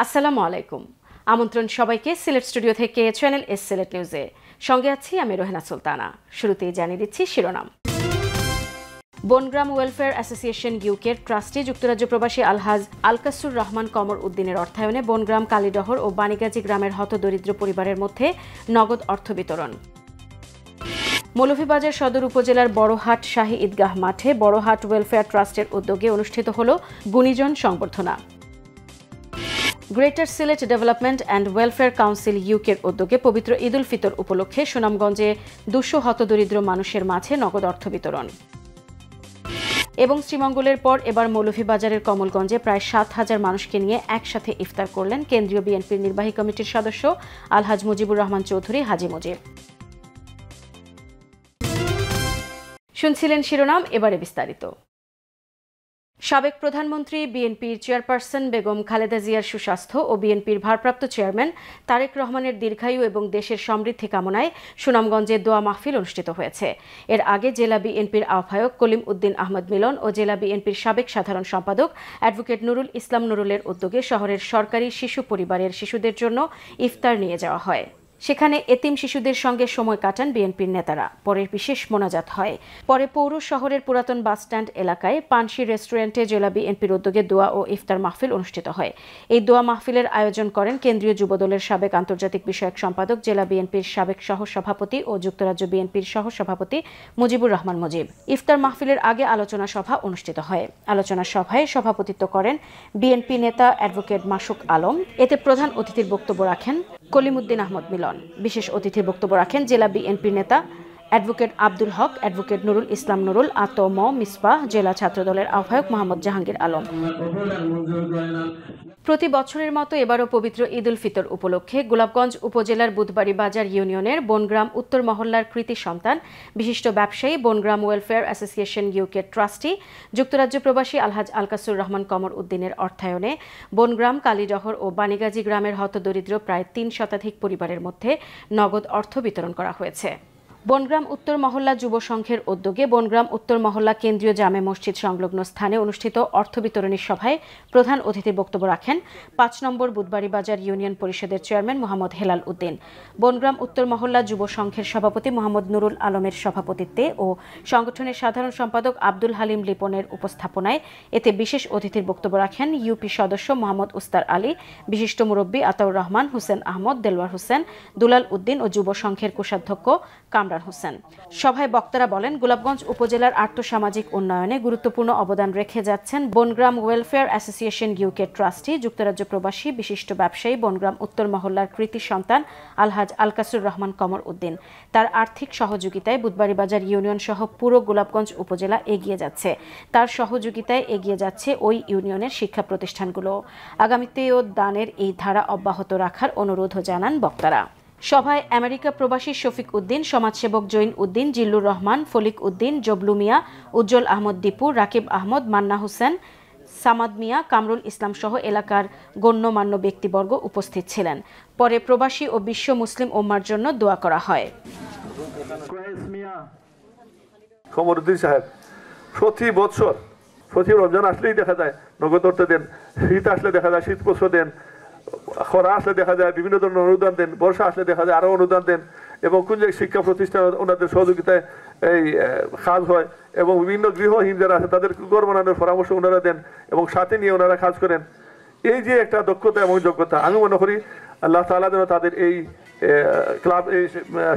আসসালামু আলাইকুম। আমন্ত্রণ সবাইকে সিলেট স্টুডিও থেকে চ্যানেল এস সিলেট নিউজে। সঙ্গে আছি আমি রোহেনা সুলতানা। শুরুতেই জানিয়ে দিচ্ছি শিরোনাম। বনগ্রাম ওয়েলফেয়ার অ্যাসোসিয়েশন ইউকের ট্রাস্টি যুক্তরাজ্য প্রবাসী আলহাজ আলকাসুর রহমান কমর উদ্দিনের অর্থায়নে বনগ্রাম, কালীডহর ও বাণীগাজী গ্রামের হতদরিদ্র পরিবারের মধ্যে নগদ অর্থ বিতরণ। মৌলভীবাজার সদর উপজেলার বড়হাট শাহী ঈদগাহ মাঠে বড়হাট ওয়েলফেয়ার ট্রাস্টের উদ্যোগে অনুষ্ঠিত হল গুণীজন সংবর্ধনা। Greater Sylhet development and welfare council ইউকের উদ্যোগে পবিত্র ঈদ উল ফিতর উপলক্ষে সুনামগঞ্জে 200 হতদরিদ্র মানুষের মাঝে নগদ অর্থ বিতরণ। এবং শ্রীমঙ্গলের পর এবার মৌলভীবাজারের কমলগঞ্জে প্রায় 7,000 মানুষকে নিয়ে একসাথে ইফতার করলেন কেন্দ্রীয় বিএনপির নির্বাহী কমিটির সদস্য আলহাজ মুজিবুর রহমান চৌধুরী হাজী মুজিব। শুনছিলেন শিরোনাম, এবারে বিস্তারিত। সাবেক প্রধানমন্ত্রী, বিএনপির চেয়ারপারসন বেগম খালেদা জিয়ার সুস্বাস্থ্য ও বিএনপির ভারপ্রাপ্ত চেয়ারম্যান তারেক রহমানের দীর্ঘায়ু এবং দেশের সমৃদ্ধি কামনায় সুনামগঞ্জে দোয়া মাহফিল অনুষ্ঠিত হয়েছে। এর আগে জেলা বিএনপির আহ্বায়ক কলিম উদ্দিন আহমদ মিলন ও জেলা বিএনপির সাবেক সাধারণ সম্পাদক অ্যাডভোকেট নুরুল ইসলাম নুরুলের উদ্যোগে শহরের সরকারি শিশু পরিবারের শিশুদের জন্য ইফতার নিয়ে যাওয়া হয়। সেখানে এতিম শিশুদের সঙ্গে সময় কাটান বিএনপির নেতারা। পরে বিশেষ মোনাজাত হয়। পরে পৌর শহরের পুরাতন বাসস্ট্যান্ড এলাকায় পানশি রেস্টুরেন্টে জেলা বিএনপির উদ্যোগে দোয়া ও ইফতার মাহফিল অনুষ্ঠিত হয়। এই দোয়া মাহফিলের আয়োজন করেন কেন্দ্রীয় যুবদলের সাবেক আন্তর্জাতিক বিষয়ক সম্পাদক, জেলা বিএনপির সাবেক সহসভাপতি ও যুক্তরাজ্য বিএনপির সহসভাপতি মুজিবুর রহমান মুজিব। ইফতার মাহফিলের আগে আলোচনা সভা অনুষ্ঠিত হয়। আলোচনা সভায় সভাপতিত্ব করেন বিএনপি নেতা অ্যাডভোকেট মাসুক আলম। এতে প্রধান অতিথির বক্তব্য রাখেন কলিম উদ্দিন আহমদ মিলন। বিশেষ অতিথির বক্তব্য রাখেন জেলা বিএনপি নেতা অ্যাডভোকেট আব্দুল হক, অ্যাডভোকেট নুরুল ইসলাম নুরুল, আতম মিসবাহ, জেলা ছাত্রদলের আহ্বায়ক মোহাম্মদ জাহাঙ্গীর আলম। প্রতি বছরের মতো এবারও পবিত্র ঈদ উল ফিতর উপলক্ষে গোলাপগঞ্জ উপজেলার বুধবাড়ী বাজার ইউনিয়নের বনগ্রাম উত্তর মহল্লার কৃতি সন্তান বিশিষ্ট ব্যবসায়ী বনগ্রাম ওয়েলফেয়ার অ্যাসোসিয়েশন ইউকের ট্রাস্টি যুক্তরাজ্য প্রবাসী আলহাজ আলকাসুর রহমান কমর উদ্দিনের অর্থায়নে বনগ্রাম, কালীডহর ও বাণীগাজী গ্রামের হতদরিদ্র প্রায় 3 শতাধিক পরিবারের মধ্যে নগদ অর্থ বিতরণ করা হয়েছে। বনগ্রাম উত্তর মহল্লা যুব সংঘের উদ্যোগে বনগ্রাম উত্তর মহল্লা কেন্দ্রীয় জামে মসজিদ সংলগ্ন স্থানে অনুষ্ঠিত অর্থ বিতরণী সভায় প্রধান অতিথির বক্তব্য রাখেন 5 নম্বর বুধবাড়ী বাজার ইউনিয়ন পরিষদের চেয়ারম্যান মোহাম্মদ হেলাল উদ্দিন। বনগ্রাম উত্তর মহল্লা যুব সংঘের সভাপতি মোহাম্মদ নুরুল আলমের সভাপতিত্বে ও সংগঠনের সাধারণ সম্পাদক আব্দুল হালিম লিপনের উপস্থাপনায় এতে বিশেষ অতিথির বক্তব্য রাখেন ইউপি সদস্য মোহাম্মদ উস্তার আলী, বিশিষ্ট মুরব্বী আতাউর রহমান, হুসেন আহমদ, দেলওয়ার হোসেন, দুলাল উদ্দিন ও যুব সংঘের কোষাধ্যক্ষ কামরান হোসেন। সভায় বক্তারা বলেন, গোলাপগঞ্জ উপজেলার আর্থসামাজিক উন্নয়নে গুরুত্বপূর্ণ অবদান রেখে যাচ্ছেন বনগ্রাম ওয়েলফেয়ার অ্যাসোসিয়েশন ইউকের ট্রাস্টি যুক্তরাজ্য প্রবাসী বিশিষ্ট ব্যবসায়ী বনগ্রাম উত্তর মহল্লার কৃতি সন্তান আলহাজ আলকাসুর রহমান কমর উদ্দিন। তার আর্থিক সহযোগিতায় বুধবাড়ী বাজার ইউনিয়ন সহ পুরো গোলাপগঞ্জ উপজেলা এগিয়ে যাচ্ছে। তার সহযোগিতায় এগিয়ে যাচ্ছে ওই ইউনিয়নের শিক্ষা প্রতিষ্ঠানগুলো। আগামীতেও দানের এই ধারা অব্যাহত রাখার অনুরোধও জানান বক্তারা। সভায় আমেরিকা প্রবাসী শফিক উদ্দিন, সমাজসেবক জৈন উদ্দিন, জিল্লুর রহমান, ফলিক উদ্দিন, জবলু মিয়া, উজ্জ্বল আহমদ দীপু, রাকিব আহমদ, মান্না হোসেন, সামাদ মিয়া, কামরুল ইসলাম সহ এলাকার গণ্যমান্য ব্যক্তিবর্গ উপস্থিত ছিলেন। পরে প্রবাসী ও বিশ্ব মুসলিম উম্মার জন্য দোয়া করা হয়। কমরউদ্দিন সাহেব প্রতি বছর প্রতি রমজান আসলেই দেখা যায় নগদ অর্থ দেন, শীত আসলে দেখা যায় শীত বস্ত্র দেন, খরা আসলে দেখা যায় বিভিন্ন ধরনের অনুদান দেন, বর্ষা আসলে দেখা যায় আরো অনুদান দেন এবং কোন জায়গায় শিক্ষা প্রতিষ্ঠান ওনাদের সহযোগিতায় এই কাজ হয় এবং বিভিন্ন গৃহহীন যারা আছে তাদের ঘর বানানোর পরামর্শ ওনারা দেন এবং সাথে নিয়ে ওনারা কাজ করেন। এই যে একটা দক্ষতা এবং যোগ্যতা, আমি মনে করি আল্লাহ তাআলা যেন তাদের এই ক্লাব এই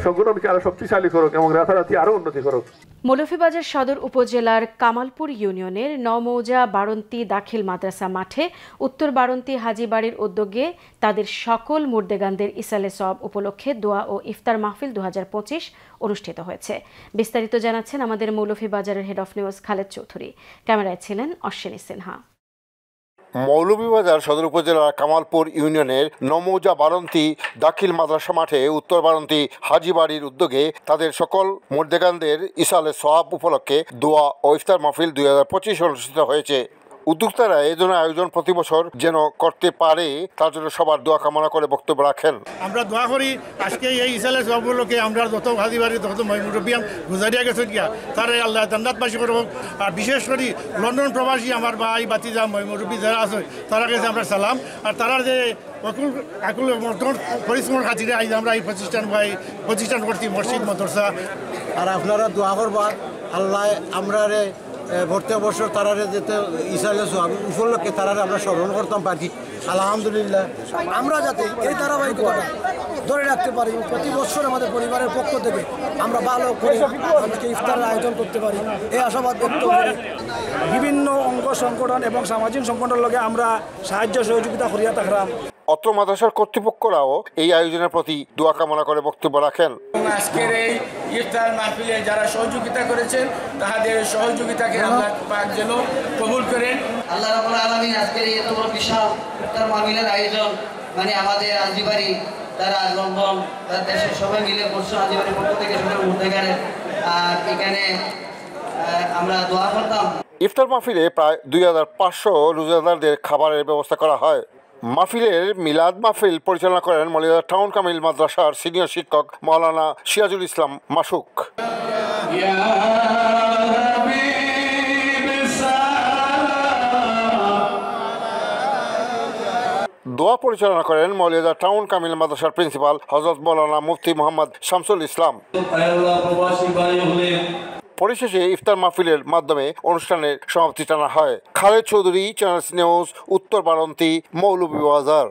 সংগঠনকে আরো শক্তিশালী করুক এবং রাতারাতি আরো উন্নতি করুক। মৌলভীবাজার সদর উপজেলার কামালপুর ইউনিয়নের নমৌজা বারন্তি দাখিল মাদ্রাসা মাঠে উত্তর বারন্তি হাজীবাড়ির উদ্যোগে তাদের সকল মুর্দেগানদের ইসালে সওয়াব উপলক্ষে দোয়া ও ইফতার মাহফিল 2025 অনুষ্ঠিত হয়েছে। বিস্তারিত জানাচ্ছেন আমাদের মৌলভীবাজারের head of news Khaled Chowdhury. ক্যামেরায় ছিলেন অশ্বিনী সিনহা। মৌলভীবাজার সদর উপজেলার কামালপুর ইউনিয়নের নমৌজা বারন্তি দাখিল মাদ্রাসা মাঠে উত্তর বারন্তি হাজীবাড়ির উদ্যোগে তাদের সকল মুর্দেগানদের ইসালে সওয়াব উপলক্ষে দোয়া ও ইফতার মাহফিল 2025 অনুষ্ঠিত হয়েছে। উদ্যোক্তারা এই ধরনের আয়োজন প্রতি বছর যেন করতে পারে তার জন্য সবার দোয়া কামনা করে বক্তব্য রাখেন। আমরা দোয়া করি আজকে এই ইসালে সবগুলোকে আমরা যত হাজিবাড়ি তত মুরব্বিয়ান গুজারিয়া গেছে গিয়া তারা আল্লাহ জান্নাতবাসী করব। আর বিশেষ করে লন্ডন প্রবাসী আমার ভাই বাতিজা মুরব্বী যারা আছে তারা কাছে আমরা সালাম। আর তারা যে আকুল পরিশ্রমের খাতিরে আজ আমরা এই প্রতিষ্ঠান করছি মসজিদ মাদ্রাসা। আর আপনারা দোয়া করবা আল্লাহ আমরা ভর্তি বছর তারারে যেতে ইসালে উপলক্ষে তারারে আমরা স্মরণ করতাম পারি। আলহামদুলিল্লাহ আমরা যাতে এই ধারাবাহিকতাটা ধরে রাখতে পারি, প্রতি বছর আমাদের পরিবারের পক্ষ থেকে আমরা ভালো করে মানুষকে ইফতারের আয়োজন করতে পারি এই আশাবাদ ব্যক্ত করি। বিভিন্ন অঙ্গ সংগঠন এবং সামাজিক সংগঠনের লগে আমরা সাহায্য সহযোগিতা করিয়া থাকলাম। অত্র মাদ্রাসার কর্তৃপক্ষরাও এই আয়োজনের প্রতি দোয়া কামনা করে বক্তব্য রাখেন। আজকের এই ইফতার মাহফিলে যারা সহযোগিতা করেছেন তাদের সহযোগিতাকে আল্লাহ পাক যেন কবুল করেন। আল্লাহ রাব্বুল আলামিন আজকের এই এত বড় বিশাল ইফতার মাহফিলের আয়োজন আমাদের আজিবাড়ি তারা লন্ডন তার দেশের সবাই মিলে করছে, আজিবাড়ির পক্ষ থেকে সবাই উঠতে গেলেন। আর এখানে আমরা দোয়া করতাম। ইফতার মাহফিলে প্রায় 2500 রোজাদারদের খাবারের ব্যবস্থা করা হয়। মাহফিলের মিলাদ মাহফিল পরিচালনা করেন মৌলভীবাজার টাউন কামিল মাদ্রাসার সিনিয়র শিক্ষক মাওলানা সিরাজুল ইসলাম মাসুক। দোয়া পরিচালনা করেন মৌলভীবাজার টাউন কামিল মাদ্রাসার প্রিন্সিপাল হযরত মাওলানা মুফতি মোহাম্মদ শামসুল ইসলাম। পরিশেষে ইফতার মাহফিলের মাধ্যমে অনুষ্ঠানের সমাপ্তি টানা হয়। খালেদ চৌধুরী, চ্যানেলস নিউজ, উত্তর বারান্তি, মৌলভীবাজার।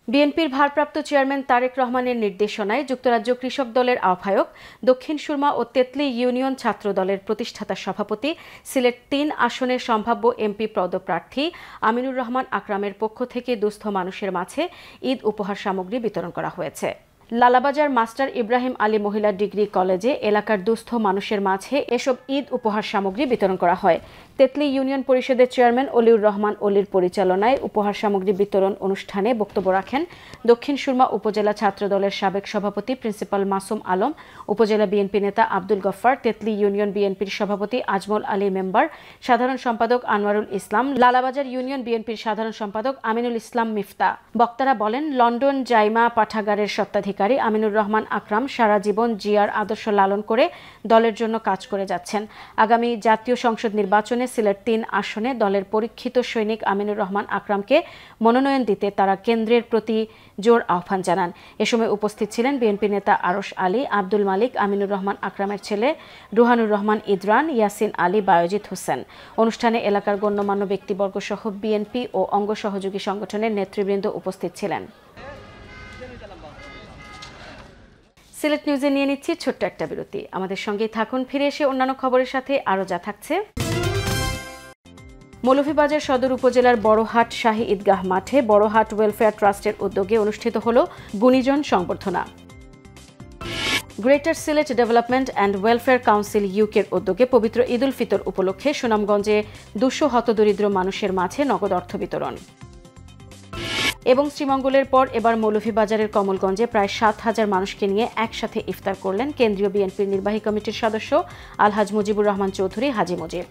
বিএনপির ভারপ্রাপ্ত চেয়ারম্যান তারেক রহমানের নির্দেশনায় যুক্তরাজ্য কৃষক দলের আহ্বায়ক, দক্ষিণ সুরমা ও তেতলি ইউনিয়ন ছাত্র দলের প্রতিষ্ঠাতা সভাপতি, সিলেট ৩ আসনের সম্ভাব্য এমপি পদপ্রার্থী আমিনুর রহমান আকরামের পক্ষ থেকে দুস্থ মানুষের মাঝে ঈদ উপহার সামগ্রী বিতরণ করা হয়েছে। লালাবাজার মাস্টার ইব্রাহিম আলী মহিলা ডিগ্রি কলেজে এলাকার দুস্থ মানুষের মাঝে এসব ঈদ উপহার সামগ্রী বিতরণ করা হয়। তেতলি ইউনিয়ন পরিষদের চেয়ারম্যান অলিউর রহমান অলির পরিচালনায় উপহার সামগ্রী বিতরণ অনুষ্ঠানে বক্তব্য রাখেন দক্ষিণ সুরমা উপজেলা ছাত্রদলের সাবেক সভাপতি প্রিন্সিপাল মাসুম আলম, উপজেলা বিএনপি নেতা আব্দুল গফফার, তেতলি ইউনিয়ন বিএনপির সভাপতি আজমল আলী মেম্বার, সাধারণ সম্পাদক আনোয়ারুল ইসলাম, লালাবাজার ইউনিয়ন বিএনপির সাধারণ সম্পাদক আমিনুল ইসলাম মিফতা। বক্তারা বলেন, লন্ডন জাইমা পাঠাগারের স্বত্বাধিকারী আমিনুর রহমান আকরাম সারা জীবন জিয়ার আদর্শ লালন করে দলের জন্য কাজ করে যাচ্ছেন। আগামী জাতীয় সংসদ নির্বাচনে সিলেট ৩ আসনে দলের পরীক্ষিত সৈনিক আমিনুর রহমান আকরামকে মনোনয়ন দিতে তারা কেন্দ্রের প্রতি জোর আহ্বান জানান। এ সময় উপস্থিত ছিলেন বিএনপি নেতা আরশ আলী, আব্দুল মালিক, আমিনুর রহমান আকরামের ছেলে রুহানুর রহমান ইদরান, ইয়াসিন আলী, বায়োজিৎ হোসেন। অনুষ্ঠানে এলাকার গণ্যমান্য ব্যক্তিবর্গ সহ বিএনপি ও অঙ্গ সহযোগী সংগঠনের নেতৃবৃন্দ উপস্থিত ছিলেন। সিলেট নিউজে নিয়ে নিচ্ছি ছোট্ট একটা বিরতি। আমাদের সঙ্গেই থাকুন। ফিরে এসে অন্যান্য খবরের সাথে আরও যা থাকছে। মৌলভীবাজার সদর উপজেলার বড়হাট শাহী ঈদগাহ মাঠে বড়হাট ওয়েলফেয়ার ট্রাস্টের উদ্যোগে অনুষ্ঠিত হল গুণীজন সংবর্ধনা। Greater Sylhet development and welfare council ইউকের উদ্যোগে পবিত্র ঈদ উল ফিতর উপলক্ষে সুনামগঞ্জে 200 হতদরিদ্র মানুষের মাঝে নগদ অর্থ বিতরণ। এবং শ্রীমঙ্গলের পর এবার মৌলভীবাজারের কমলগঞ্জে প্রায় 7,000 মানুষকে নিয়ে একসাথে ইফতার করলেন কেন্দ্রীয় বিএনপির নির্বাহী কমিটির সদস্য আলহাজ মুজিবুর রহমান চৌধুরী হাজি মুজিব।